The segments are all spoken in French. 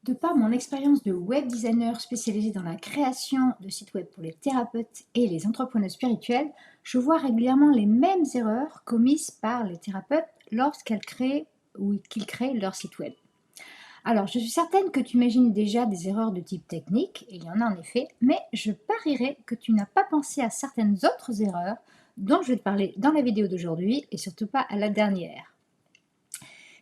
De par mon expérience de web designer spécialisée dans la création de sites web pour les thérapeutes et les entrepreneurs spirituels, je vois régulièrement les mêmes erreurs commises par les thérapeutes lorsqu'elles créent ou qu'ils créent leur site web. Alors, je suis certaine que tu imagines déjà des erreurs de type technique, et il y en a en effet, mais je parierais que tu n'as pas pensé à certaines autres erreurs dont je vais te parler dans la vidéo d'aujourd'hui et surtout pas à la dernière.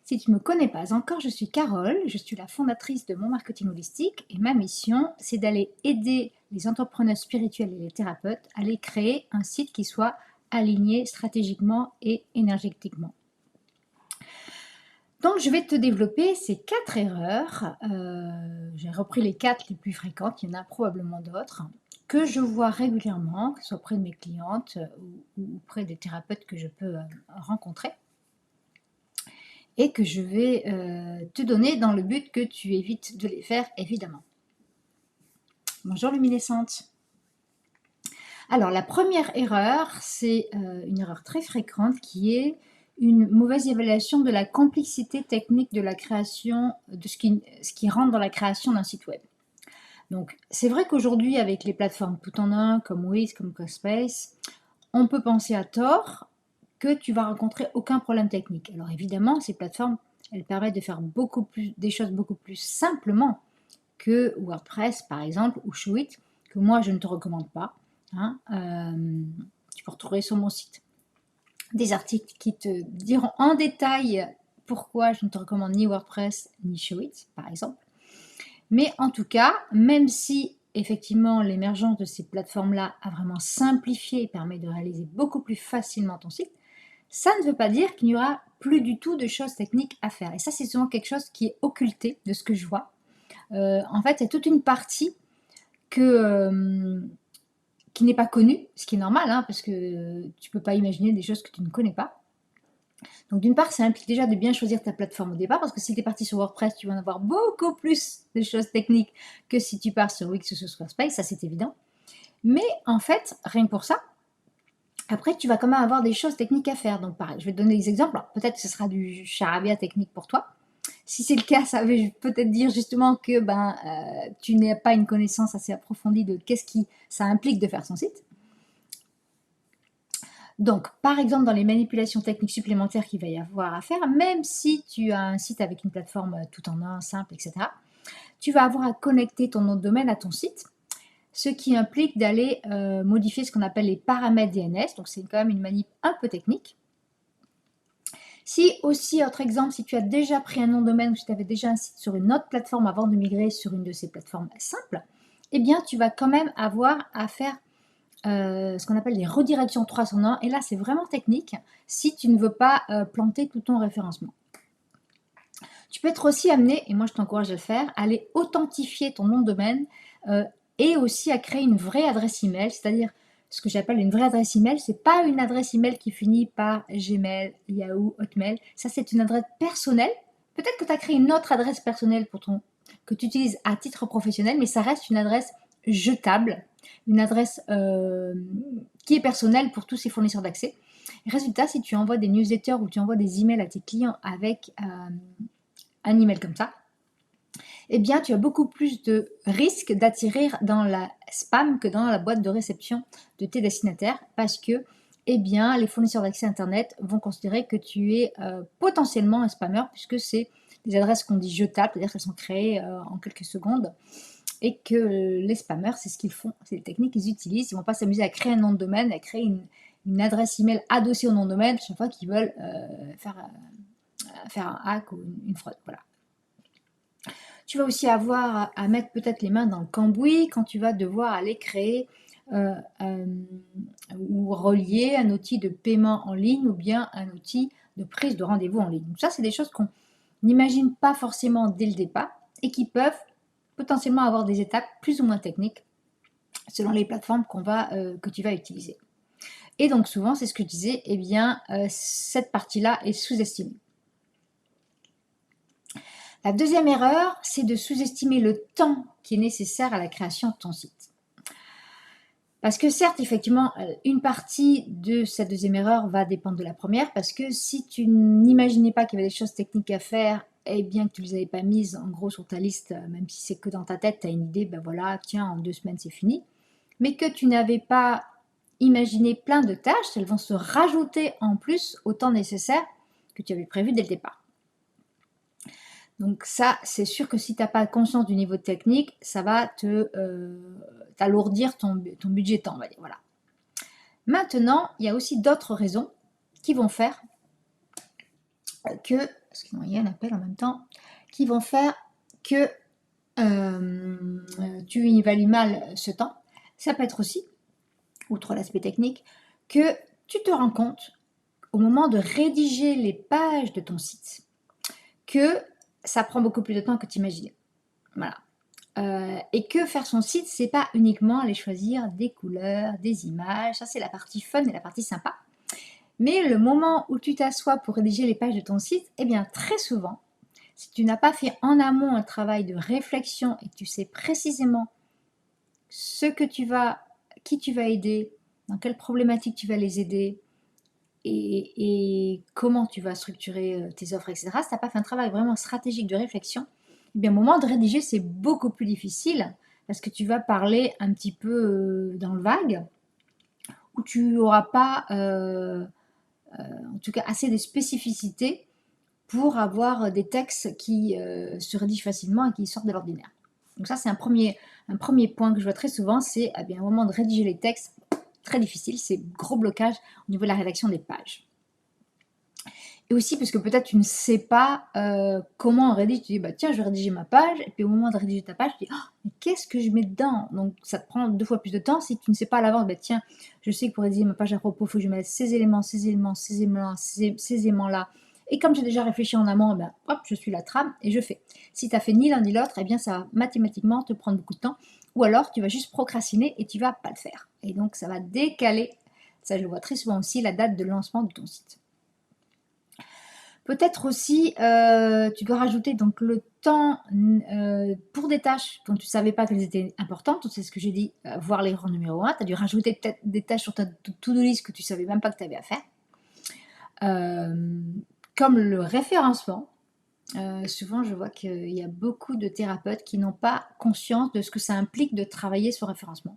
Si tu ne me connais pas encore, je suis Carole, je suis la fondatrice de Mon Marketing Holistique et ma mission, c'est d'aller aider les entrepreneurs spirituels et les thérapeutes à aller créer un site qui soit aligné stratégiquement et énergétiquement. Donc, je vais te développer ces 4 erreurs. J'ai repris les 4 les plus fréquentes, il y en a probablement d'autres, que je vois régulièrement, que ce soit auprès de mes clientes ou auprès des thérapeutes que je peux rencontrer et que je vais te donner dans le but que tu évites de les faire, évidemment. Bonjour luminescente. Alors, la première erreur, c'est une erreur très fréquente qui est une mauvaise évaluation de la complexité technique de la création, de ce qui rentre dans la création d'un site web. Donc, c'est vrai qu'aujourd'hui, avec les plateformes tout en un, comme Wix, comme CoSpace, on peut penser à tort que tu vas rencontrer aucun problème technique. Alors évidemment, ces plateformes, elles permettent de faire des choses beaucoup plus simplement que WordPress, par exemple, ou Showit, que moi, je ne te recommande pas. Hein. Tu peux retrouver sur mon site des articles qui te diront en détail pourquoi je ne te recommande ni WordPress ni Showit, par exemple. Mais en tout cas, même si effectivement l'émergence de ces plateformes-là a vraiment simplifié et permet de réaliser beaucoup plus facilement ton site, ça ne veut pas dire qu'il n'y aura plus du tout de choses techniques à faire. Et ça, c'est souvent quelque chose qui est occulté de ce que je vois. En fait, il y a toute une partie qui n'est pas connue, ce qui est normal, hein, parce que tu ne peux pas imaginer des choses que tu ne connais pas. Donc d'une part, ça implique déjà de bien choisir ta plateforme au départ, parce que si tu es parti sur WordPress, tu vas en avoir beaucoup plus de choses techniques que si tu pars sur Wix ou sur Squarespace, ça c'est évident. Mais en fait, rien que pour ça, après, tu vas quand même avoir des choses techniques à faire. Donc, pareil, je vais te donner des exemples. Alors, peut-être que ce sera du charabia technique pour toi. Si c'est le cas, ça veut peut-être dire justement que tu n'as pas une connaissance assez approfondie de qu'est-ce qui ça implique de faire son site. Donc, par exemple, dans les manipulations techniques supplémentaires qu'il va y avoir à faire, même si tu as un site avec une plateforme tout en un, simple, etc., tu vas avoir à connecter ton nom de domaine à ton site, ce qui implique d'aller modifier ce qu'on appelle les paramètres DNS. Donc, c'est quand même une manip un peu technique. Si aussi, autre exemple, si tu as déjà pris un nom de domaine ou si tu avais déjà un site sur une autre plateforme avant de migrer sur une de ces plateformes simples, eh bien, tu vas quand même avoir à faire ce qu'on appelle des redirections 301. Et là, c'est vraiment technique si tu ne veux pas planter tout ton référencement. Tu peux être aussi amené, et moi je t'encourage à le faire, à aller authentifier ton nom de domaine et aussi à créer une vraie adresse email, c'est-à-dire ce que j'appelle une vraie adresse email, c'est pas une adresse email qui finit par Gmail, Yahoo, Hotmail. Ça, c'est une adresse personnelle. Peut-être que tu as créé une autre adresse personnelle que tu utilises à titre professionnel, mais ça reste une adresse jetable, une adresse qui est personnelle pour tous ces fournisseurs d'accès. Résultat, si tu envoies des newsletters ou tu envoies des emails à tes clients avec un email comme ça, eh bien, tu as beaucoup plus de risques d'attirer dans la spam que dans la boîte de réception de tes destinataires parce que, eh bien, les fournisseurs d'accès Internet vont considérer que tu es potentiellement un spammeur puisque c'est des adresses qu'on dit jetables, c'est-à-dire qu'elles sont créées en quelques secondes et que les spammers, c'est ce qu'ils font, c'est les techniques qu'ils utilisent. Ils ne vont pas s'amuser à créer un nom de domaine, à créer une adresse email adossée au nom de domaine chaque fois qu'ils veulent faire un hack ou une fraude. Voilà. Tu vas aussi avoir à mettre peut-être les mains dans le cambouis quand tu vas devoir aller créer ou relier un outil de paiement en ligne ou bien un outil de prise de rendez-vous en ligne. Donc ça, c'est des choses qu'on n'imagine pas forcément dès le départ et qui peuvent potentiellement avoir des étapes plus ou moins techniques selon les plateformes que tu vas utiliser. Et donc souvent, c'est ce que je disais, eh bien, cette partie-là est sous-estimée. La deuxième erreur, c'est de sous-estimer le temps qui est nécessaire à la création de ton site. Parce que certes, effectivement, une partie de cette deuxième erreur va dépendre de la première, parce que si tu n'imaginais pas qu'il y avait des choses techniques à faire et bien que tu ne les avais pas mises en gros sur ta liste, même si c'est que dans ta tête, tu as une idée, ben voilà, tiens, en 2 semaines, c'est fini. Mais que tu n'avais pas imaginé plein de tâches, elles vont se rajouter en plus au temps nécessaire que tu avais prévu dès le départ. Donc ça, c'est sûr que si tu as pas conscience du niveau technique, ça va t'alourdir ton budget temps, on va dire, voilà. Maintenant, il y a aussi d'autres raisons qui vont faire que excuse-moi, il y a un appel en même temps, qui vont faire que, tu évalues mal ce temps. Ça peut être aussi, outre l'aspect technique, que tu te rends compte, au moment de rédiger les pages de ton site, que ça prend beaucoup plus de temps que tu imaginais. Voilà. Et que faire son site, c'est pas uniquement aller choisir des couleurs, des images, ça c'est la partie fun et la partie sympa. Mais le moment où tu t'assois pour rédiger les pages de ton site, eh bien très souvent, si tu n'as pas fait en amont un travail de réflexion et que tu sais précisément qui tu vas aider, dans quelle problématique tu vas les aider et comment tu vas structurer tes offres, etc. Si tu n'as pas fait un travail vraiment stratégique de réflexion, eh bien au moment de rédiger, c'est beaucoup plus difficile parce que tu vas parler un petit peu dans le vague, où tu n'auras pas, en tout cas, assez de spécificité pour avoir des textes qui se rédigent facilement et qui sortent de l'ordinaire. Donc ça, c'est un premier point que je vois très souvent, c'est eh bien, au moment de rédiger les textes, très difficile, c'est gros blocage au niveau de la rédaction des pages. Et aussi parce que peut-être tu ne sais pas comment on rédige, tu dis bah tiens je vais rédiger ma page, et puis au moment de rédiger ta page, tu dis oh, mais qu'est-ce que je mets dedans? Donc ça te prend 2 fois plus de temps si tu ne sais pas à l'avance, bah tiens, je sais que pour rédiger ma page à propos, il faut que je mette ces éléments, ces éléments, ces éléments, ces éléments-là. Et comme j'ai déjà réfléchi en amont, ben, hop, je suis la trame et je fais. Si tu n'as fait ni l'un ni l'autre, eh bien ça va mathématiquement te prendre beaucoup de temps. Ou alors tu vas juste procrastiner et tu vas pas le faire. Et donc ça va décaler, ça je le vois très souvent aussi, la date de lancement de ton site. Peut-être aussi, tu dois rajouter donc le temps pour des tâches dont tu ne savais pas qu'elles étaient importantes. C'est ce que j'ai dit, voir l'erreur numéro 1. Tu as dû rajouter peut-être des tâches sur ta to-do list que tu ne savais même pas que tu avais à faire. Comme le référencement. Souvent, je vois qu'il y a beaucoup de thérapeutes qui n'ont pas conscience de ce que ça implique de travailler sur le référencement.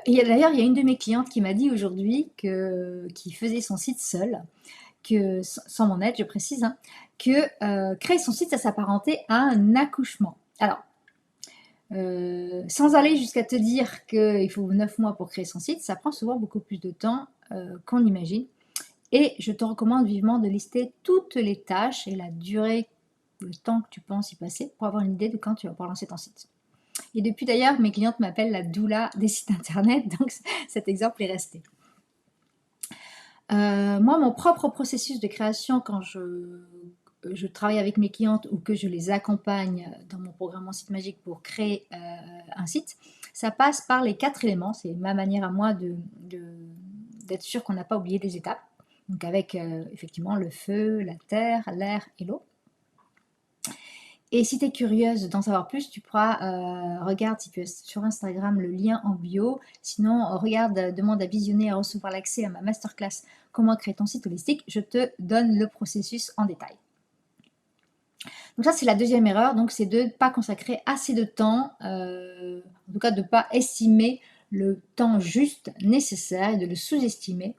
Et d'ailleurs, il y a une de mes clientes qui m'a dit aujourd'hui qui faisait son site seule, que, sans mon aide, je précise, hein, que créer son site, ça s'apparentait à un accouchement. Alors, sans aller jusqu'à te dire qu'il faut 9 mois pour créer son site, ça prend souvent beaucoup plus de temps qu'on imagine. Et je te recommande vivement de lister toutes les tâches et la durée, le temps que tu penses y passer pour avoir une idée de quand tu vas pouvoir lancer ton site. Et depuis d'ailleurs, mes clientes m'appellent la doula des sites internet, donc cet exemple est resté. Moi, mon propre processus de création, quand je travaille avec mes clientes ou que je les accompagne dans mon programme Mon Site Magique pour créer un site, ça passe par les 4 éléments. C'est ma manière à moi d'être sûr qu'on n'a pas oublié des étapes. Donc avec effectivement le feu, la terre, l'air et l'eau. Et si tu es curieuse d'en savoir plus, tu pourras, regarde si tu es sur Instagram le lien en bio. Sinon, regarde, demande à visionner, à recevoir l'accès à ma masterclass Comment créer ton site holistique. Je te donne le processus en détail. Donc ça, c'est la deuxième erreur. Donc c'est de ne pas consacrer assez de temps, en tout cas de ne pas estimer le temps juste nécessaire et de le sous-estimer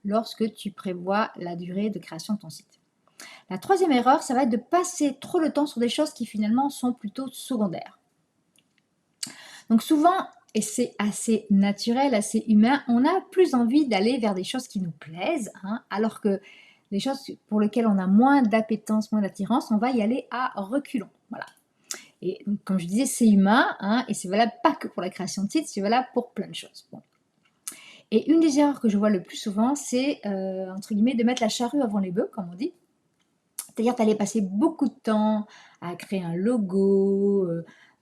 lorsque tu prévois la durée de création de ton site. La troisième erreur, ça va être de passer trop de temps sur des choses qui finalement sont plutôt secondaires. Donc souvent, et c'est assez naturel, assez humain, on a plus envie d'aller vers des choses qui nous plaisent, hein, alors que les choses pour lesquelles on a moins d'appétence, moins d'attirance, on va y aller à reculons. Voilà. Et donc, comme je disais, c'est humain, hein, et c'est valable pas que pour la création de sites, c'est valable pour plein de choses. Bon. Et une des erreurs que je vois le plus souvent, c'est, entre guillemets, de mettre la charrue avant les bœufs, comme on dit. C'est-à-dire tu allais passer beaucoup de temps à créer un logo,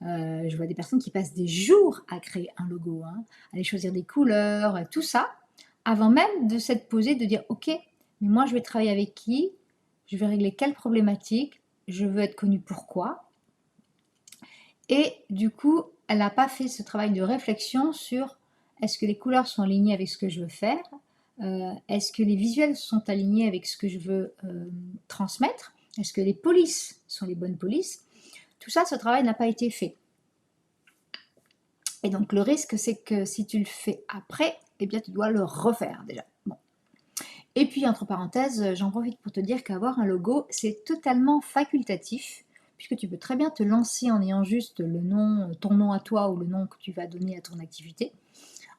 je vois des personnes qui passent des jours à créer un logo, hein, aller choisir des couleurs, tout ça, avant même de s'être posé, de dire: «OK, mais moi je vais travailler avec qui? Je vais régler quelle problématique? Je veux être connue pourquoi?» Et du coup, elle n'a pas fait ce travail de réflexion sur: est-ce que les couleurs sont alignées avec ce que je veux faire? Est-ce que les visuels sont alignés avec ce que je veux transmettre? Est-ce que les polices sont les bonnes polices? Tout ça, ce travail n'a pas été fait. Et donc le risque, c'est que si tu le fais après, eh bien tu dois le refaire déjà. Bon. Et puis entre parenthèses, j'en profite pour te dire qu'avoir un logo, c'est totalement facultatif, puisque tu peux très bien te lancer en ayant juste le nom, ton nom à toi ou le nom que tu vas donner à ton activité,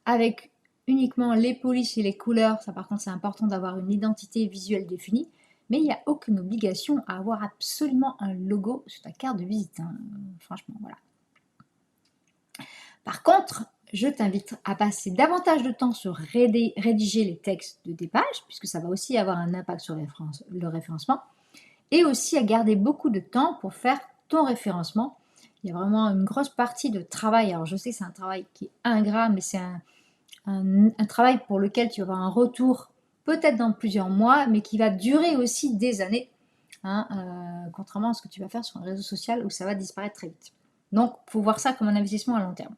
avec uniquement les polices et les couleurs. Ça par contre c'est important d'avoir une identité visuelle définie, mais il n'y a aucune obligation à avoir absolument un logo sur ta carte de visite, hein. Franchement, voilà. Par contre, je t'invite à passer davantage de temps sur rédiger les textes de tes pages, puisque ça va aussi avoir un impact sur le référencement, et aussi à garder beaucoup de temps pour faire ton référencement. Il y a vraiment une grosse partie de travail. Alors je sais que c'est un travail qui est ingrat, mais c'est un travail pour lequel tu vas avoir un retour peut-être dans plusieurs mois, mais qui va durer aussi des années, hein, contrairement à ce que tu vas faire sur un réseau social où ça va disparaître très vite. Donc, il faut voir ça comme un investissement à long terme.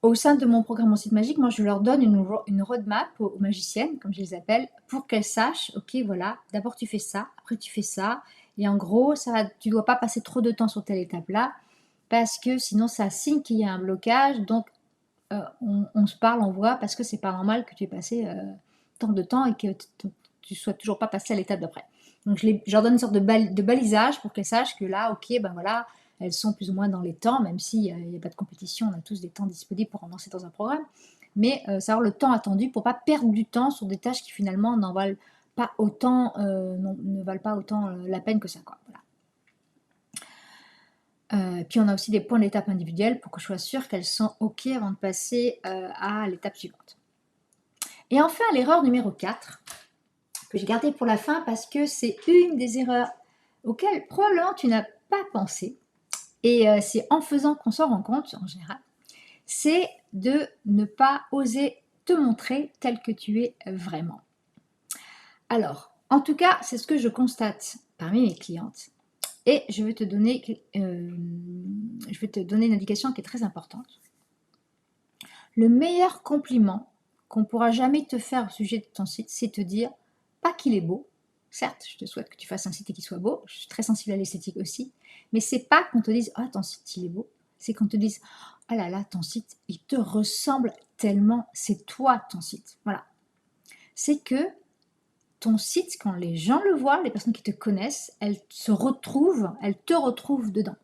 Au sein de mon programme Mon Site Magique, moi je leur donne une roadmap aux magiciennes, comme je les appelle, pour qu'elles sachent, ok voilà, d'abord tu fais ça, après tu fais ça, et en gros, tu ne dois pas passer trop de temps sur telle étape-là, parce que sinon ça signe qu'il y a un blocage, donc on se parle, on voit, parce que c'est pas normal que tu aies passé tant de temps et que tu ne sois toujours pas passé à l'étape d'après. Donc je leur donne une sorte de balisage pour qu'elles sachent que là, ok, ben voilà, elles sont plus ou moins dans les temps, même s'il n'y a pas de compétition, on a tous des temps disponibles pour avancer dans un programme, mais savoir le temps attendu pour ne pas perdre du temps sur des tâches qui finalement n'en valent pas autant, ne valent pas autant la peine que ça, quoi. Voilà. Puis on a aussi des points d'étape individuels pour que je sois sûre qu'elles sont OK avant de passer à l'étape suivante. Et enfin, l'erreur numéro 4, que j'ai gardée pour la fin parce que c'est une des erreurs auxquelles probablement tu n'as pas pensé, et c'est en faisant qu'on s'en rend compte en général, c'est de ne pas oser te montrer tel que tu es vraiment. Alors, en tout cas, c'est ce que je constate parmi mes clientes. Et je vais te donner une indication qui est très importante. Le meilleur compliment qu'on pourra jamais te faire au sujet de ton site, c'est te dire, pas qu'il est beau. Certes, je te souhaite que tu fasses un site et qu'il soit beau. Je suis très sensible à l'esthétique aussi. Mais c'est pas qu'on te dise, ah, ton site, il est beau. C'est qu'on te dise, ah là là, ton site, il te ressemble tellement. C'est toi, ton site. Voilà. C'est que ton site, quand les gens le voient, les personnes qui te connaissent, elles te retrouvent dedans.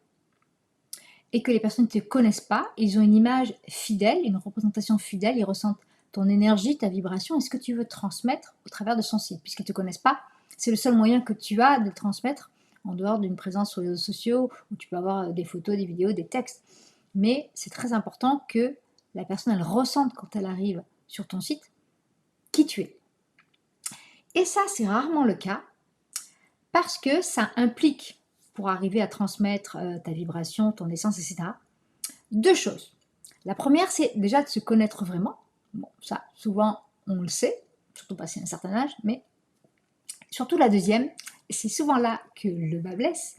Et que les personnes qui ne te connaissent pas, ils ont une image fidèle, une représentation fidèle, ils ressentent ton énergie, ta vibration et ce que tu veux transmettre au travers de son site. Puisqu'ils ne te connaissent pas, c'est le seul moyen que tu as de le transmettre en dehors d'une présence sur les réseaux sociaux où tu peux avoir des photos, des vidéos, des textes. Mais c'est très important que la personne, elle ressente quand elle arrive sur ton site qui tu es. Et ça, c'est rarement le cas parce que ça implique, pour arriver à transmettre ta vibration, ton essence, etc., deux choses. La première, c'est déjà de se connaître vraiment. Bon, ça, souvent, on le sait, surtout passé un certain âge, mais surtout la deuxième, et c'est souvent là que le bas blesse,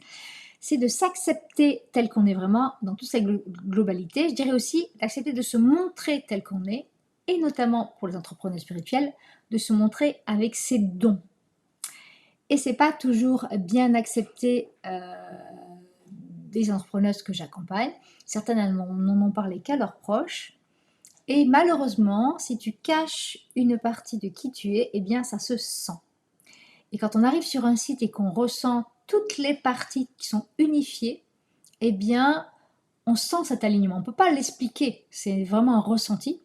c'est de s'accepter tel qu'on est vraiment dans toute sa globalité. Je dirais aussi d'accepter de se montrer tel qu'on est, et notamment pour les entrepreneurs spirituels, de se montrer avec ses dons. Et c'est pas toujours bien accepté des entrepreneuses que j'accompagne. Certaines n'en ont parlé qu'à leurs proches. Et malheureusement, si tu caches une partie de qui tu es, eh bien ça se sent. Et quand on arrive sur un site et qu'on ressent toutes les parties qui sont unifiées, eh bien on sent cet alignement. On ne peut pas l'expliquer, c'est vraiment un ressenti.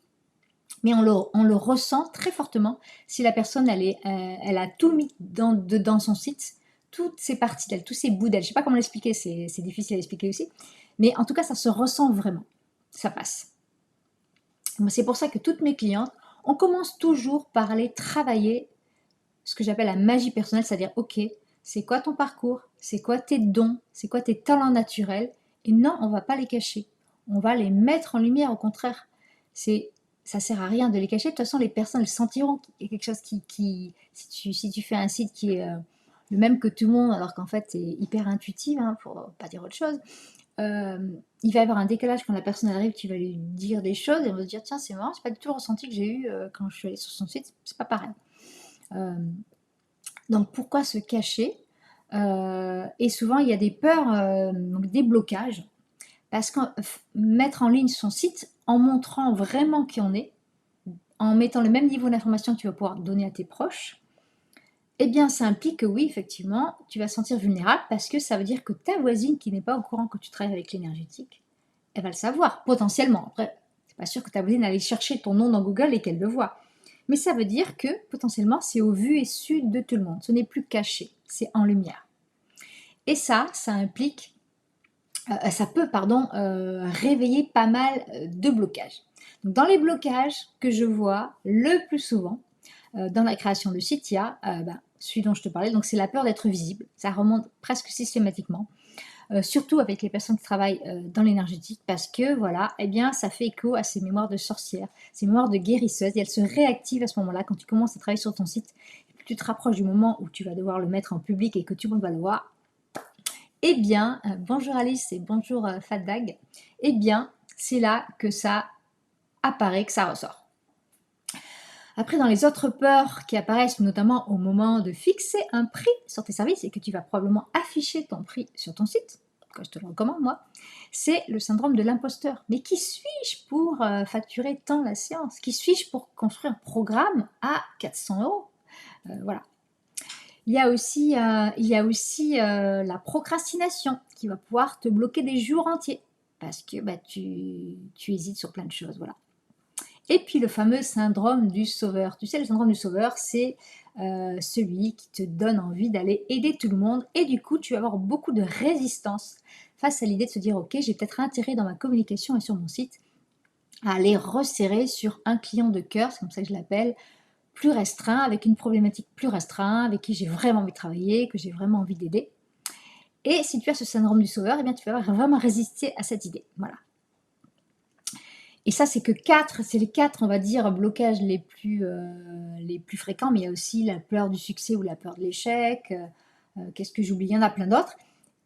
Mais on le ressent très fortement si la personne elle a tout mis dans son site, toutes ces parties d'elle, tous ces bouts d'elle. Je ne sais pas comment l'expliquer, c'est difficile à expliquer aussi. Mais en tout cas, ça se ressent vraiment. Ça passe. C'est pour ça que toutes mes clientes, on commence toujours par aller travailler ce que j'appelle la magie personnelle, c'est-à-dire, ok, c'est quoi ton parcours, c'est quoi tes dons, c'est quoi tes talents naturels, et non, on ne va pas les cacher. On va les mettre en lumière, au contraire. Ça sert à rien de les cacher. De toute façon, les personnes elles sentiront qu'il y a quelque chose si tu fais un site qui est le même que tout le monde, alors qu'en fait c'est hyper intuitif, hein, pour pas dire autre chose, il va y avoir un décalage quand la personne arrive, tu vas lui dire des choses et elle va se dire tiens c'est marrant, c'est pas du tout le ressenti que j'ai eu quand je suis allée sur son site, c'est pas pareil. Donc pourquoi se cacher? Et souvent il y a des peurs, donc des blocages parce que mettre en ligne son site en montrant vraiment qui on est, en mettant le même niveau d'information que tu vas pouvoir donner à tes proches, eh bien ça implique que oui, effectivement, tu vas te sentir vulnérable parce que ça veut dire que ta voisine qui n'est pas au courant que tu travailles avec l'énergétique, elle va le savoir potentiellement. Après, c'est pas sûr que ta voisine aille chercher ton nom dans Google et qu'elle le voit. Mais ça veut dire que potentiellement c'est au vu et su de tout le monde. Ce n'est plus caché, c'est en lumière. Et ça implique ça peut, pardon, réveiller pas mal, de blocages. Donc dans les blocages que je vois le plus souvent, dans la création de sites, il y a, celui dont je te parlais, donc c'est la peur d'être visible. Ça remonte presque systématiquement, surtout avec les personnes qui travaillent, dans l'énergétique parce que voilà, eh bien, ça fait écho à ces mémoires de sorcières, ces mémoires de guérisseuses et elles se réactivent à ce moment-là quand tu commences à travailler sur ton site et plus tu te rapproches du moment où tu vas devoir le mettre en public et que tout le monde va le voir, eh bien, bonjour Alice et bonjour, Fatdag. Eh bien, c'est là que ça apparaît, que ça ressort. Après, dans les autres peurs qui apparaissent, notamment au moment de fixer un prix sur tes services et que tu vas probablement afficher ton prix sur ton site, que je te le recommande moi, c'est le syndrome de l'imposteur. Mais qui suis-je pour facturer tant la séance? Qui suis-je pour construire un programme à 400 euros? Voilà. Il y a aussi la procrastination qui va pouvoir te bloquer des jours entiers parce que tu hésites sur plein de choses. Voilà. Et puis le fameux syndrome du sauveur. Tu sais, le syndrome du sauveur, c'est celui qui te donne envie d'aller aider tout le monde et du coup, tu vas avoir beaucoup de résistance face à l'idée de se dire, ok, j'ai peut-être intérêt dans ma communication et sur mon site à aller resserrer sur un client de cœur, c'est comme ça que je l'appelle, plus restreint, avec une problématique plus restreinte, avec qui j'ai vraiment envie de travailler, que j'ai vraiment envie d'aider. Et si tu as ce syndrome du sauveur, eh bien, tu vas vraiment résister à cette idée. Voilà. Et ça, c'est les quatre, on va dire, blocages les plus fréquents, mais il y a aussi la peur du succès ou la peur de l'échec. Qu'est-ce que j'oublie? Il y en a plein d'autres.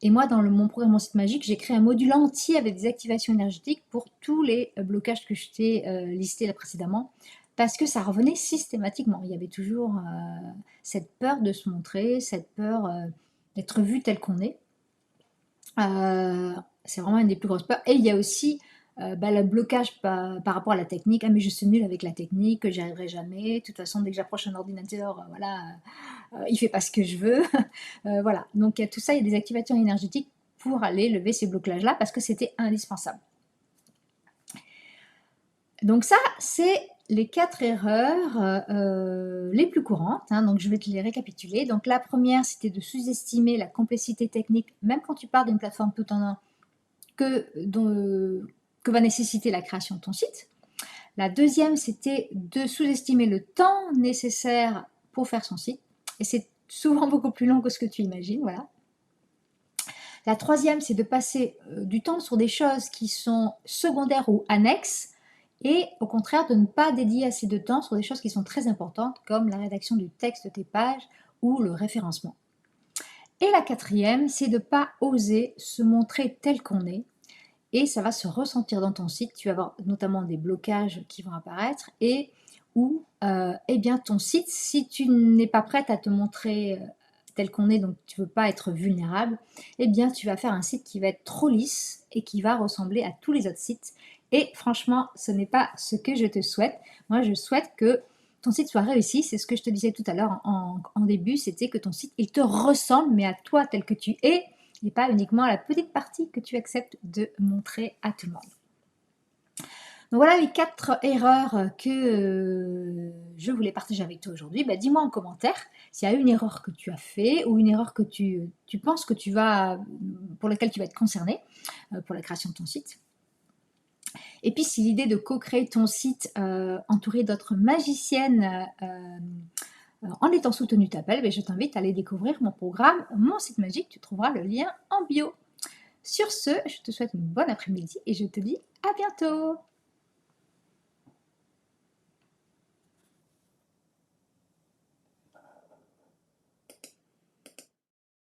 Et moi, dans mon programme Mon Site Magique, j'ai créé un module entier avec des activations énergétiques pour tous les blocages que je t'ai listés là précédemment, parce que ça revenait systématiquement. Il y avait toujours cette peur de se montrer, cette peur d'être vu tel qu'on est. C'est vraiment une des plus grosses peurs. Et il y a aussi le blocage par rapport à la technique. Ah, mais je suis nulle avec la technique, j'y arriverai jamais. De toute façon, dès que j'approche un ordinateur, voilà, il fait pas ce que je veux. Voilà. Donc, tout ça, il y a des activations énergétiques pour aller lever ces blocages-là parce que c'était indispensable. Donc ça, c'est les 4 erreurs les plus courantes, hein, donc je vais te les récapituler. Donc la première, c'était de sous-estimer la complexité technique, même quand tu pars d'une plateforme tout en un, que va nécessiter la création de ton site. La deuxième, c'était de sous-estimer le temps nécessaire pour faire son site. Et c'est souvent beaucoup plus long que ce que tu imagines, voilà. La troisième, c'est de passer du temps sur des choses qui sont secondaires ou annexes, et au contraire de ne pas dédier assez de temps sur des choses qui sont très importantes comme la rédaction du texte de tes pages ou le référencement. Et la quatrième, c'est de ne pas oser se montrer tel qu'on est et ça va se ressentir dans ton site. Tu vas avoir notamment des blocages qui vont apparaître et où eh bien, ton site, si tu n'es pas prête à te montrer tel qu'on est, donc tu ne veux pas être vulnérable, eh bien tu vas faire un site qui va être trop lisse et qui va ressembler à tous les autres sites. Et franchement, ce n'est pas ce que je te souhaite. Moi, je souhaite que ton site soit réussi. C'est ce que je te disais tout à l'heure en début, c'était que ton site, il te ressemble, mais à toi tel que tu es, et pas uniquement à la petite partie que tu acceptes de montrer à tout le monde. Donc voilà les 4 erreurs que je voulais partager avec toi aujourd'hui. Dis-moi en commentaire s'il y a une erreur que tu as fait ou une erreur que tu penses que pour laquelle tu vas être concerné pour la création de ton site. Et puis si l'idée de co-créer ton site entouré d'autres magiciennes en étant soutenu t'appelle, je t'invite à aller découvrir mon programme Mon Site Magique. Tu trouveras le lien en bio. Sur ce, je te souhaite une bonne après-midi et je te dis à bientôt.